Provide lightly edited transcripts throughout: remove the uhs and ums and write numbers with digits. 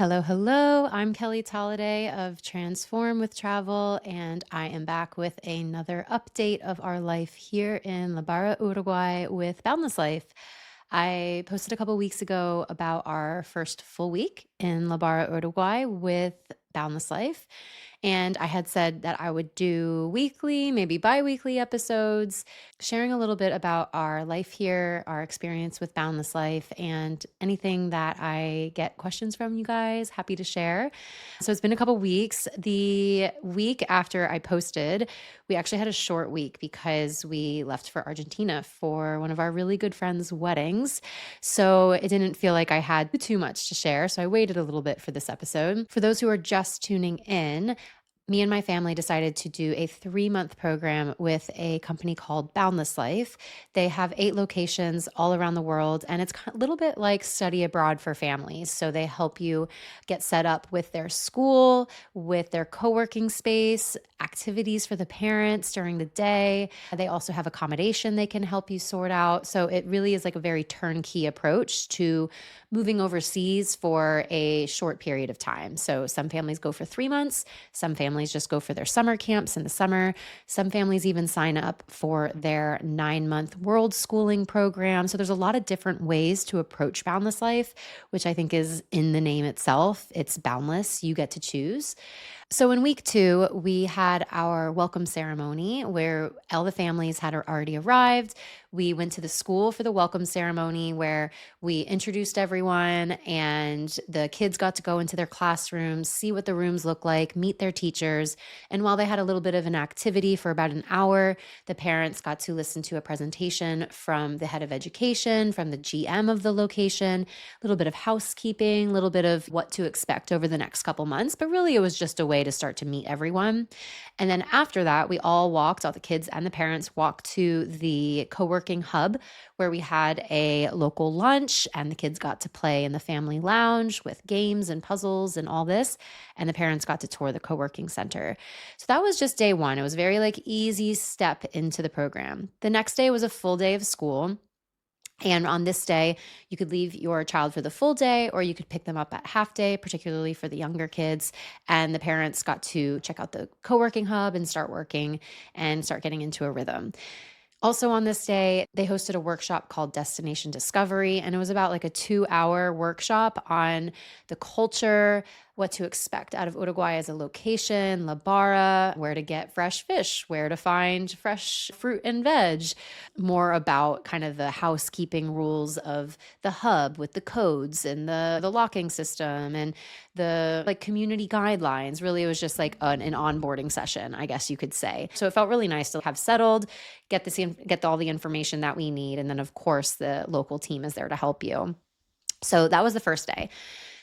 Hello, hello. I'm Kelly Tolliday of Transform with Travel, and I am back with another update of our life here in La Barra, Uruguay with Boundless Life. I posted a couple weeks ago about our first full week in La Barra, Uruguay with Boundless Life. And I had said that I would do weekly, maybe bi weekly episodes, sharing a little bit about our life here, our experience with Boundless Life, and anything that I get questions from you guys. Happy to share. So it's been a couple weeks. The week after I posted, we actually had a short week because we left for Argentina for one of our really good friends' weddings. So it didn't feel like I had too much to share. So I waited a little bit for this episode. For those who are just tuning in, me and my family decided to do a 3-month program with a company called Boundless Life. They have 8 locations all around the world, and it's a little bit like study abroad for families. So they help you get set up with their school, with their co-working space, activities for the parents during the day. They also have accommodation they can help you sort out. So it really is like a very turnkey approach to moving overseas for a short period of time. So some families go for 3 months, some families just go for their summer camps in the summer. Some families even sign up for their 9-month world schooling program. So there's a lot of different ways to approach Boundless Life, which I think is in the name itself. It's boundless. You get to choose. So in week 2, we had our welcome ceremony where all the families had already arrived. We went to the school for the welcome ceremony where we introduced everyone and the kids got to go into their classrooms, see what the rooms look like, meet their teachers. And while they had a little bit of an activity for about an hour, the parents got to listen to a presentation from the head of education, from the GM of the location, a little bit of housekeeping, a little bit of what to expect over the next couple months. But really, it was just a way to start to meet everyone. And then after that, we all the kids and the parents walked to the co-working hub where we had a local lunch and the kids got to play in the family lounge with games and puzzles and all this. And the parents got to tour the co-working center. So that was just day 1. It was very easy step into the program. The next day was a full day of school. And on this day, you could leave your child for the full day or you could pick them up at half day, particularly for the younger kids. And the parents got to check out the co-working hub and start working and start getting into a rhythm. Also on this day, they hosted a workshop called Destination Discovery, and it was about a 2-hour workshop on the culture, what to expect out of Uruguay as a location, La Barra, where to get fresh fish, where to find fresh fruit and veg, more about kind of the housekeeping rules of the hub with the codes and the locking system and the community guidelines. Really, it was just an onboarding session, I guess you could say. So it felt really nice to have settled, get all the information that we need. And then of course the local team is there to help you. So that was the first day.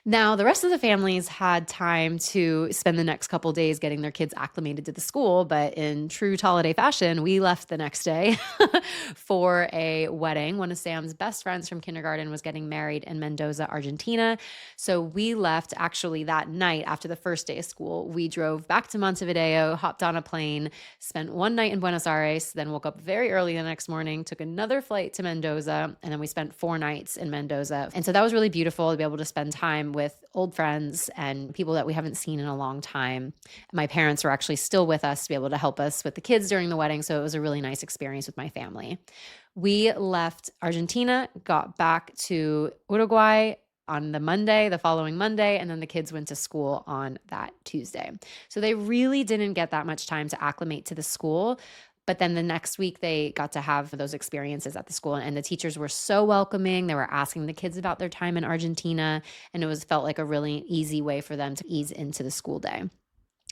Now, the rest of the families had time to spend the next couple days getting their kids acclimated to the school, but in true Holiday fashion, we left the next day for a wedding. One of Sam's best friends from kindergarten was getting married in Mendoza, Argentina. So we left actually that night after the first day of school. We drove back to Montevideo, hopped on a plane, spent one night in Buenos Aires, then woke up very early the next morning, took another flight to Mendoza, and then we spent 4 nights in Mendoza. And so that was really beautiful to be able to spend time with old friends and people that we haven't seen in a long time. My parents were actually still with us to be able to help us with the kids during the wedding. So it was a really nice experience with my family. We left Argentina, got back to Uruguay on the following Monday, and then the kids went to school on that Tuesday. So they really didn't get that much time to acclimate to the school. But then the next week, they got to have those experiences at the school, and the teachers were so welcoming. They were asking the kids about their time in Argentina, and it felt like a really easy way for them to ease into the school day.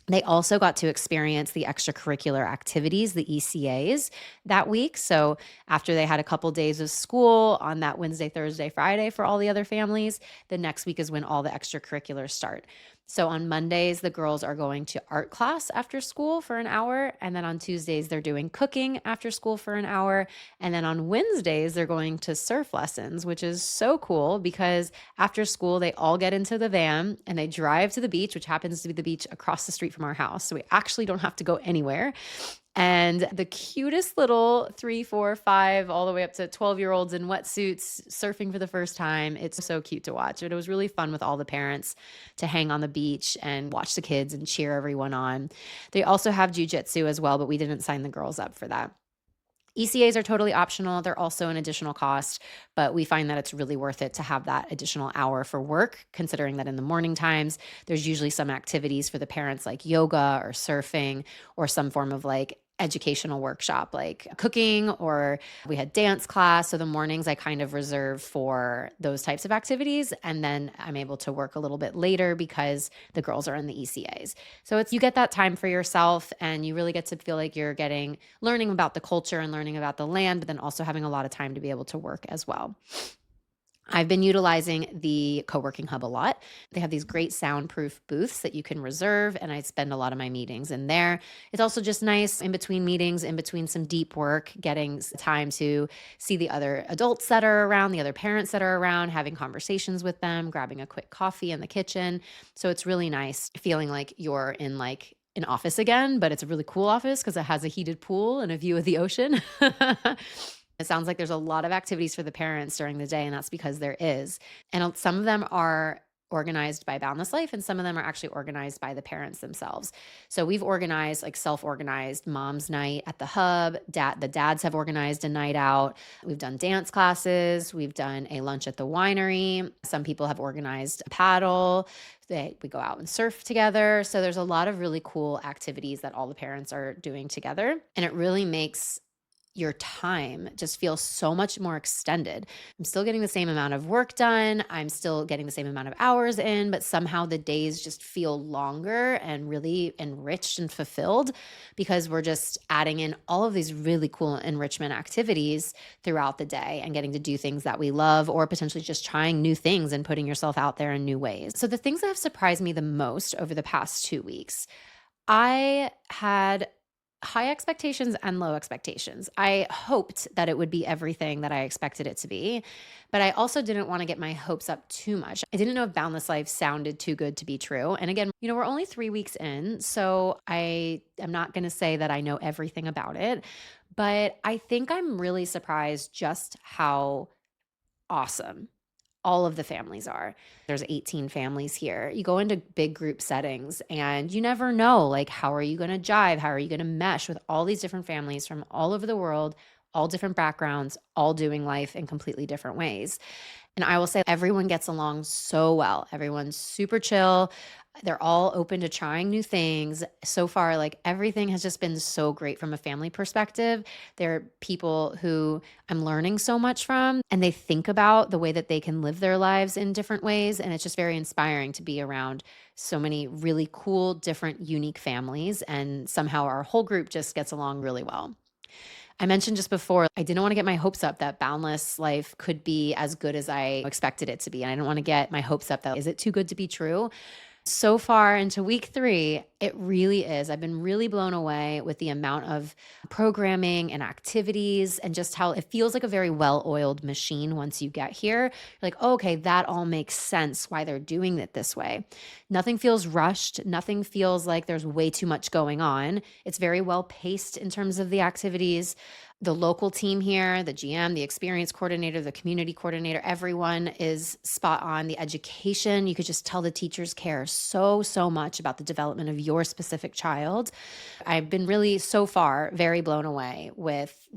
They also got to experience the extracurricular activities, the ECAs, that week. So after they had a couple days of school on that Wednesday, Thursday, Friday for all the other families, the next week is when all the extracurriculars start. So on Mondays, the girls are going to art class after school for an hour. And then on Tuesdays, they're doing cooking after school for an hour. And then on Wednesdays, they're going to surf lessons, which is so cool because after school, they all get into the van and they drive to the beach, which happens to be the beach across the street from our house. So we actually don't have to go anywhere. And the cutest little 3, 4, 5, all the way up to 12-year-olds in wetsuits surfing for the first time. It's so cute to watch. But it was really fun with all the parents to hang on the beach and watch the kids and cheer everyone on. They also have jujitsu as well, but we didn't sign the girls up for that. ECAs are totally optional. They're also an additional cost, but we find that it's really worth it to have that additional hour for work, considering that in the morning times, there's usually some activities for the parents like yoga or surfing or some form of like educational workshop like cooking, or we had dance class. So the mornings I kind of reserve for those types of activities. And then I'm able to work a little bit later because the girls are in the ECAs. So you get that time for yourself, and you really get to feel like you're learning about the culture and learning about the land, but then also having a lot of time to be able to work as well. I've been utilizing the coworking hub a lot. They have these great soundproof booths that you can reserve, and I spend a lot of my meetings in there. It's also just nice in between meetings, in between some deep work, getting time to see the other adults that are around, the other parents that are around, having conversations with them, grabbing a quick coffee in the kitchen. So it's really nice feeling like you're in like an office again, but it's a really cool office because it has a heated pool and a view of the ocean. It sounds like there's a lot of activities for the parents during the day, and that's because there is. And some of them are organized by Boundless Life, and some of them are actually organized by the parents themselves. So we've organized like self-organized mom's night at the hub. The dads have organized a night out. We've done dance classes. We've done a lunch at the winery. Some people have organized a paddle. We go out and surf together. So there's a lot of really cool activities that all the parents are doing together. And it really makes your time just feels so much more extended. I'm still getting the same amount of work done. I'm still getting the same amount of hours in, but somehow the days just feel longer and really enriched and fulfilled because we're just adding in all of these really cool enrichment activities throughout the day and getting to do things that we love, or potentially just trying new things and putting yourself out there in new ways. So the things that have surprised me the most over the past 2 weeks, I had high expectations and low expectations. I hoped that it would be everything that I expected it to be, but I also didn't want to get my hopes up too much. I didn't know if Boundless Life sounded too good to be true. And again, we're only 3 weeks in, so I am not going to say that I know everything about it, but I think I'm really surprised just how awesome all of the families are. There's 18 families here. You go into big group settings and you never know, like, how are you going to jive? How are you going to mesh with all these different families from all over the world, all different backgrounds, all doing life in completely different ways? And I will say everyone gets along so well. Everyone's super chill. They're all open to trying new things. So far, like everything has just been so great from a family perspective. They're people who I'm learning so much from, and they think about the way that they can live their lives in different ways. And it's just very inspiring to be around so many really cool, different, unique families. And somehow our whole group just gets along really well. I mentioned just before, I didn't want to get my hopes up that Boundless Life could be as good as I expected it to be. And I didn't want to get my hopes up that is it too good to be true? So far into week 3, it really is. I've been really blown away with the amount of programming and activities and just how it feels like a very well-oiled machine once you get here. You're like, oh, okay, that all makes sense why they're doing it this way. Nothing feels rushed. Nothing feels like there's way too much going on. It's very well paced in terms of the activities. The local team here, the GM, the experience coordinator, the community coordinator, everyone is spot on. The education, you could just tell the teachers care so, so much about the development of your specific child. I've been really, so far, very blown away with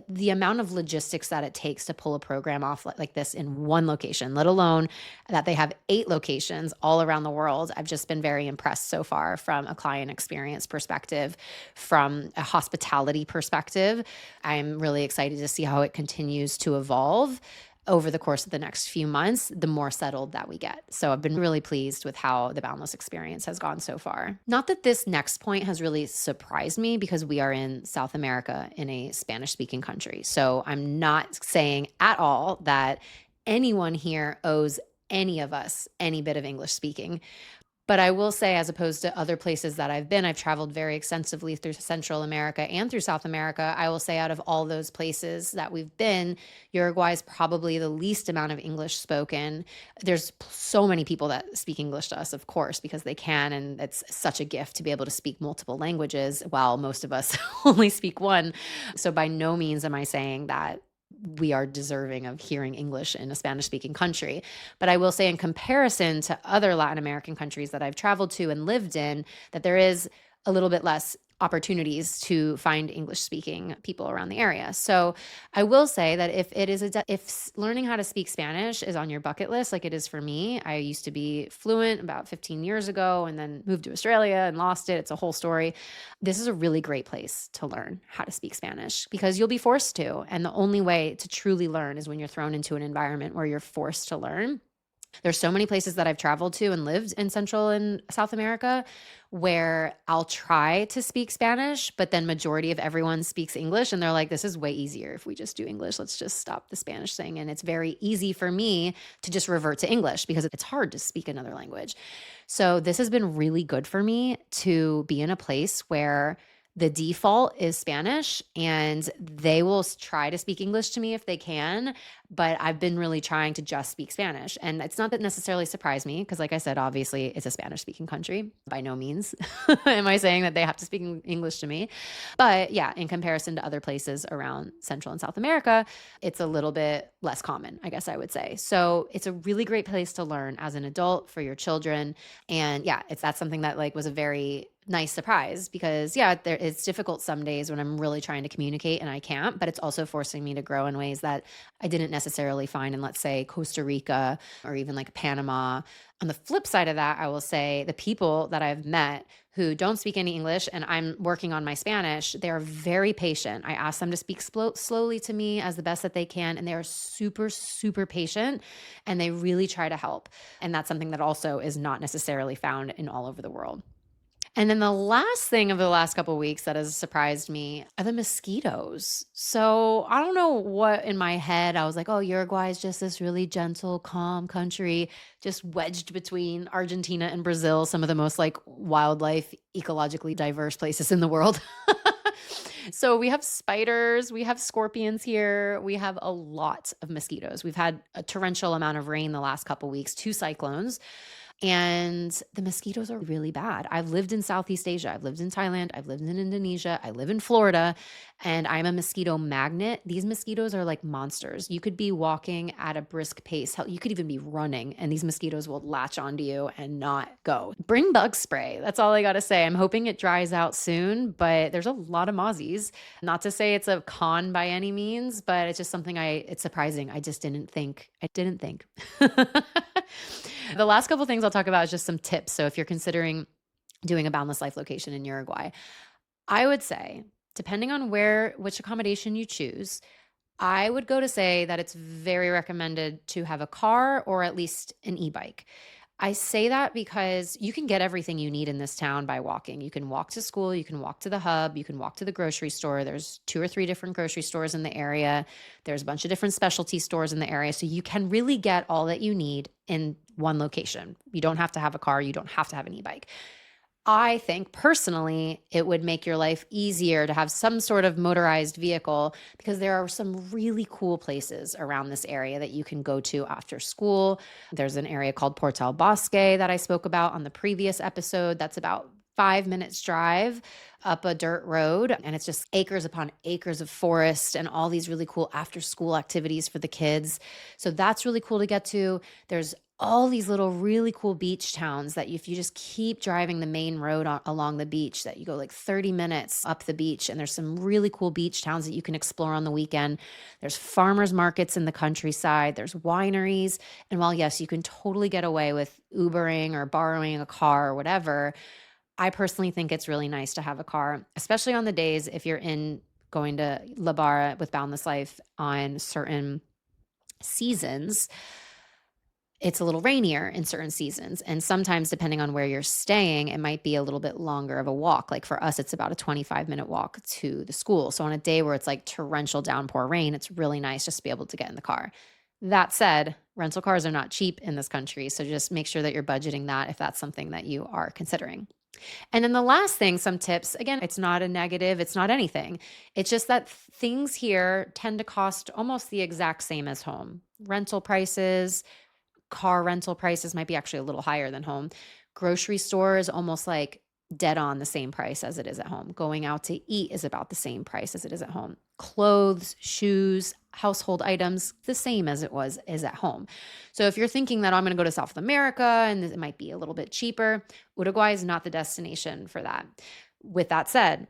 the amount of logistics that it takes to pull a program off like this in one location, let alone that they have 8 locations all around the world. I've just been very impressed so far from a client experience perspective, from a hospitality perspective. I'm really excited to see how it continues to evolve over the course of the next few months, the more settled that we get. So I've been really pleased with how the Boundless experience has gone so far. Not that this next point has really surprised me because we are in South America in a Spanish-speaking country. So I'm not saying at all that anyone here owes any of us any bit of English speaking. But I will say, as opposed to other places that I've been, I've traveled very extensively through Central America and through South America. I will say, out of all those places that we've been, Uruguay is probably the least amount of English spoken. There's so many people that speak English to us, of course, because they can. And it's such a gift to be able to speak multiple languages while most of us only speak one. So, by no means am I saying that we are deserving of hearing English in a Spanish speaking country. But I will say, in comparison to other Latin American countries that I've traveled to and lived in, that there is a little bit less opportunities to find English speaking people around the area. So I will say that if it is if learning how to speak Spanish is on your bucket list, like it is for me. I used to be fluent about 15 years ago and then moved to Australia and lost it. It's a whole story. This is a really great place to learn how to speak Spanish because you'll be forced to. And the only way to truly learn is when you're thrown into an environment where you're forced to learn. There's so many places that I've traveled to and lived in Central and South America where I'll try to speak Spanish, but then majority of everyone speaks English and they're like, this is way easier if we just do English. Let's just stop the Spanish thing. And it's very easy for me to just revert to English because it's hard to speak another language. So this has been really good for me to be in a place where the default is Spanish and they will try to speak English to me if they can, but I've been really trying to just speak Spanish. And it's not that necessarily surprised me because, like I said, obviously it's a Spanish speaking country. By no means am I saying that they have to speak English to me. But yeah, in comparison to other places around Central and South America, it's a little bit less common, I guess I would say. So it's a really great place to learn as an adult for your children. And yeah, that's something that like was a very nice surprise because it's difficult some days when I'm really trying to communicate and I can't, but it's also forcing me to grow in ways that I didn't necessarily find in, let's say, Costa Rica or even like Panama. On the flip side of that, I will say the people that I've met who don't speak any English and I'm working on my Spanish, they're very patient. I ask them to speak slowly to me as the best that they can. And they are super, super patient and they really try to help. And that's something that also is not necessarily found in all over the world. And then the last thing of the last couple of weeks that has surprised me are the mosquitoes. So I don't know what in my head I was like, oh, Uruguay is just this really gentle, calm country, just wedged between Argentina and Brazil, some of the most like wildlife, ecologically diverse places in the world. So we have spiders, we have scorpions here, we have a lot of mosquitoes. We've had a torrential amount of rain the last couple of weeks, 2 cyclones. And the mosquitoes are really bad. I've lived in Southeast Asia. I've lived in Thailand. I've lived in Indonesia. I live in Florida and I'm a mosquito magnet. These mosquitoes are like monsters. You could be walking at a brisk pace. Hell, you could even be running and these mosquitoes will latch onto you and not go. Bring bug spray. That's all I got to say. I'm hoping it dries out soon, but there's a lot of mozzies. Not to say it's a con by any means, but it's just something it's surprising. I just didn't think. The last couple things I'll talk about is just some tips. So if you're considering doing a Boundless Life location in Uruguay, I would say, depending on which accommodation you choose, I would go to say that it's very recommended to have a car or at least an e-bike. I say that because you can get everything you need in this town by walking. You can walk to school, you can walk to the hub, you can walk to the grocery store. There's 2 or 3 different grocery stores in the area. There's a bunch of different specialty stores in the area. So you can really get all that you need in one location. You don't have to have a car, you don't have to have an e-bike. I think personally, it would make your life easier to have some sort of motorized vehicle because there are some really cool places around this area that you can go to after school. There's an area called Portal Bosque that I spoke about on the previous episode. That's about 5 minutes drive up a dirt road. And it's just acres upon acres of forest and all these really cool after school activities for the kids. So that's really cool to get to. There's all these little really cool beach towns that if you just keep driving the main road along the beach, that you go like 30 minutes up the beach and there's some really cool beach towns that you can explore on the weekend. There's farmers markets in the countryside. There's wineries. And while yes, you can totally get away with Ubering or borrowing a car or whatever, I personally think it's really nice to have a car, especially on the days if you're going to La Barra with Boundless Life on certain seasons. It's a little rainier in certain seasons. And sometimes depending on where you're staying, it might be a little bit longer of a walk. Like for us, it's about a 25-minute walk to the school. So on a day where it's like torrential downpour rain, it's really nice just to be able to get in the car. That said, rental cars are not cheap in this country. So just make sure that you're budgeting that if that's something that you are considering. And then the last thing, some tips, again, it's not a negative, it's not anything. It's just that things here tend to cost almost the exact same as home. Rental prices, car rental prices might be actually a little higher than home. Grocery store is almost like dead on the same price as it is at home. Going out to eat is about the same price as it is at home. Clothes, shoes, household items, the same as it was is at home. So if you're thinking that, "Oh, I'm going to go to South America and it might be a little bit cheaper," Uruguay is not the destination for that. With that said,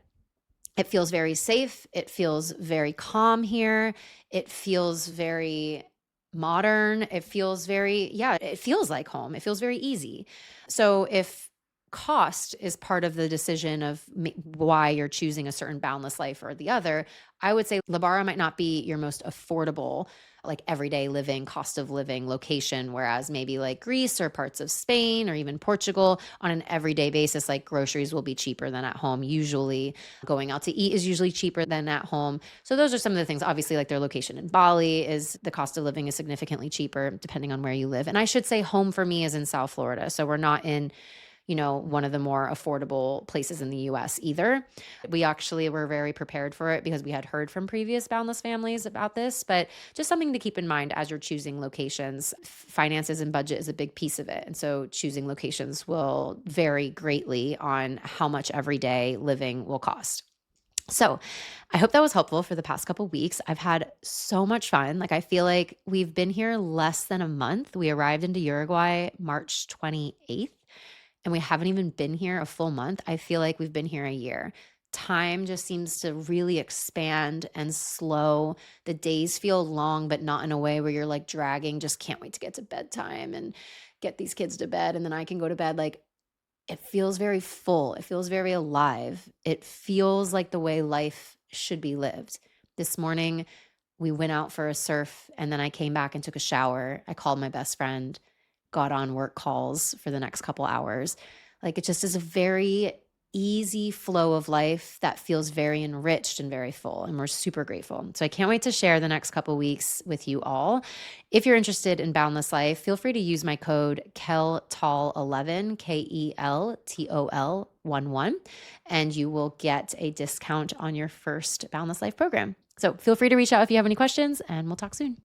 it feels very safe. It feels very calm here. It feels very modern. It feels very, yeah, it feels like home. It feels very easy. So if cost is part of the decision of why you're choosing a certain boundless life or the other, I would say La Barra might not be your most affordable, like everyday living, cost of living location, whereas maybe like Greece or parts of Spain or even Portugal on an everyday basis, like groceries will be cheaper than at home. Usually going out to eat is usually cheaper than at home. So those are some of the things. Obviously, like their location in Bali is the cost of living is significantly cheaper depending on where you live. And I should say home for me is in South Florida. So we're not in one of the more affordable places in the US either. We actually were very prepared for it because we had heard from previous boundless families about this, but just something to keep in mind as you're choosing locations. Finances and budget is a big piece of it. And so choosing locations will vary greatly on how much everyday living will cost. So, I hope that was helpful for the past couple weeks. I've had so much fun. Like I feel like we've been here less than a month. We arrived into Uruguay March 28th and we haven't even been here a full month. I feel like we've been here a year. Time just seems to really expand and slow. The days feel long, but not in a way where you're like dragging, just can't wait to get to bedtime and get these kids to bed. And then I can go to bed. Like it feels very full. It feels very alive. It feels like the way life should be lived. This morning, we went out for a surf and then I came back and took a shower. I called my best friend, got on work calls for the next couple hours. Like it just is a very easy flow of life that feels very enriched and very full. And we're super grateful. So I can't wait to share the next couple weeks with you all. If you're interested in Boundless Life, feel free to use my code KELTOL11, KELTOL 11, and you will get a discount on your first Boundless Life program. So feel free to reach out if you have any questions, and we'll talk soon.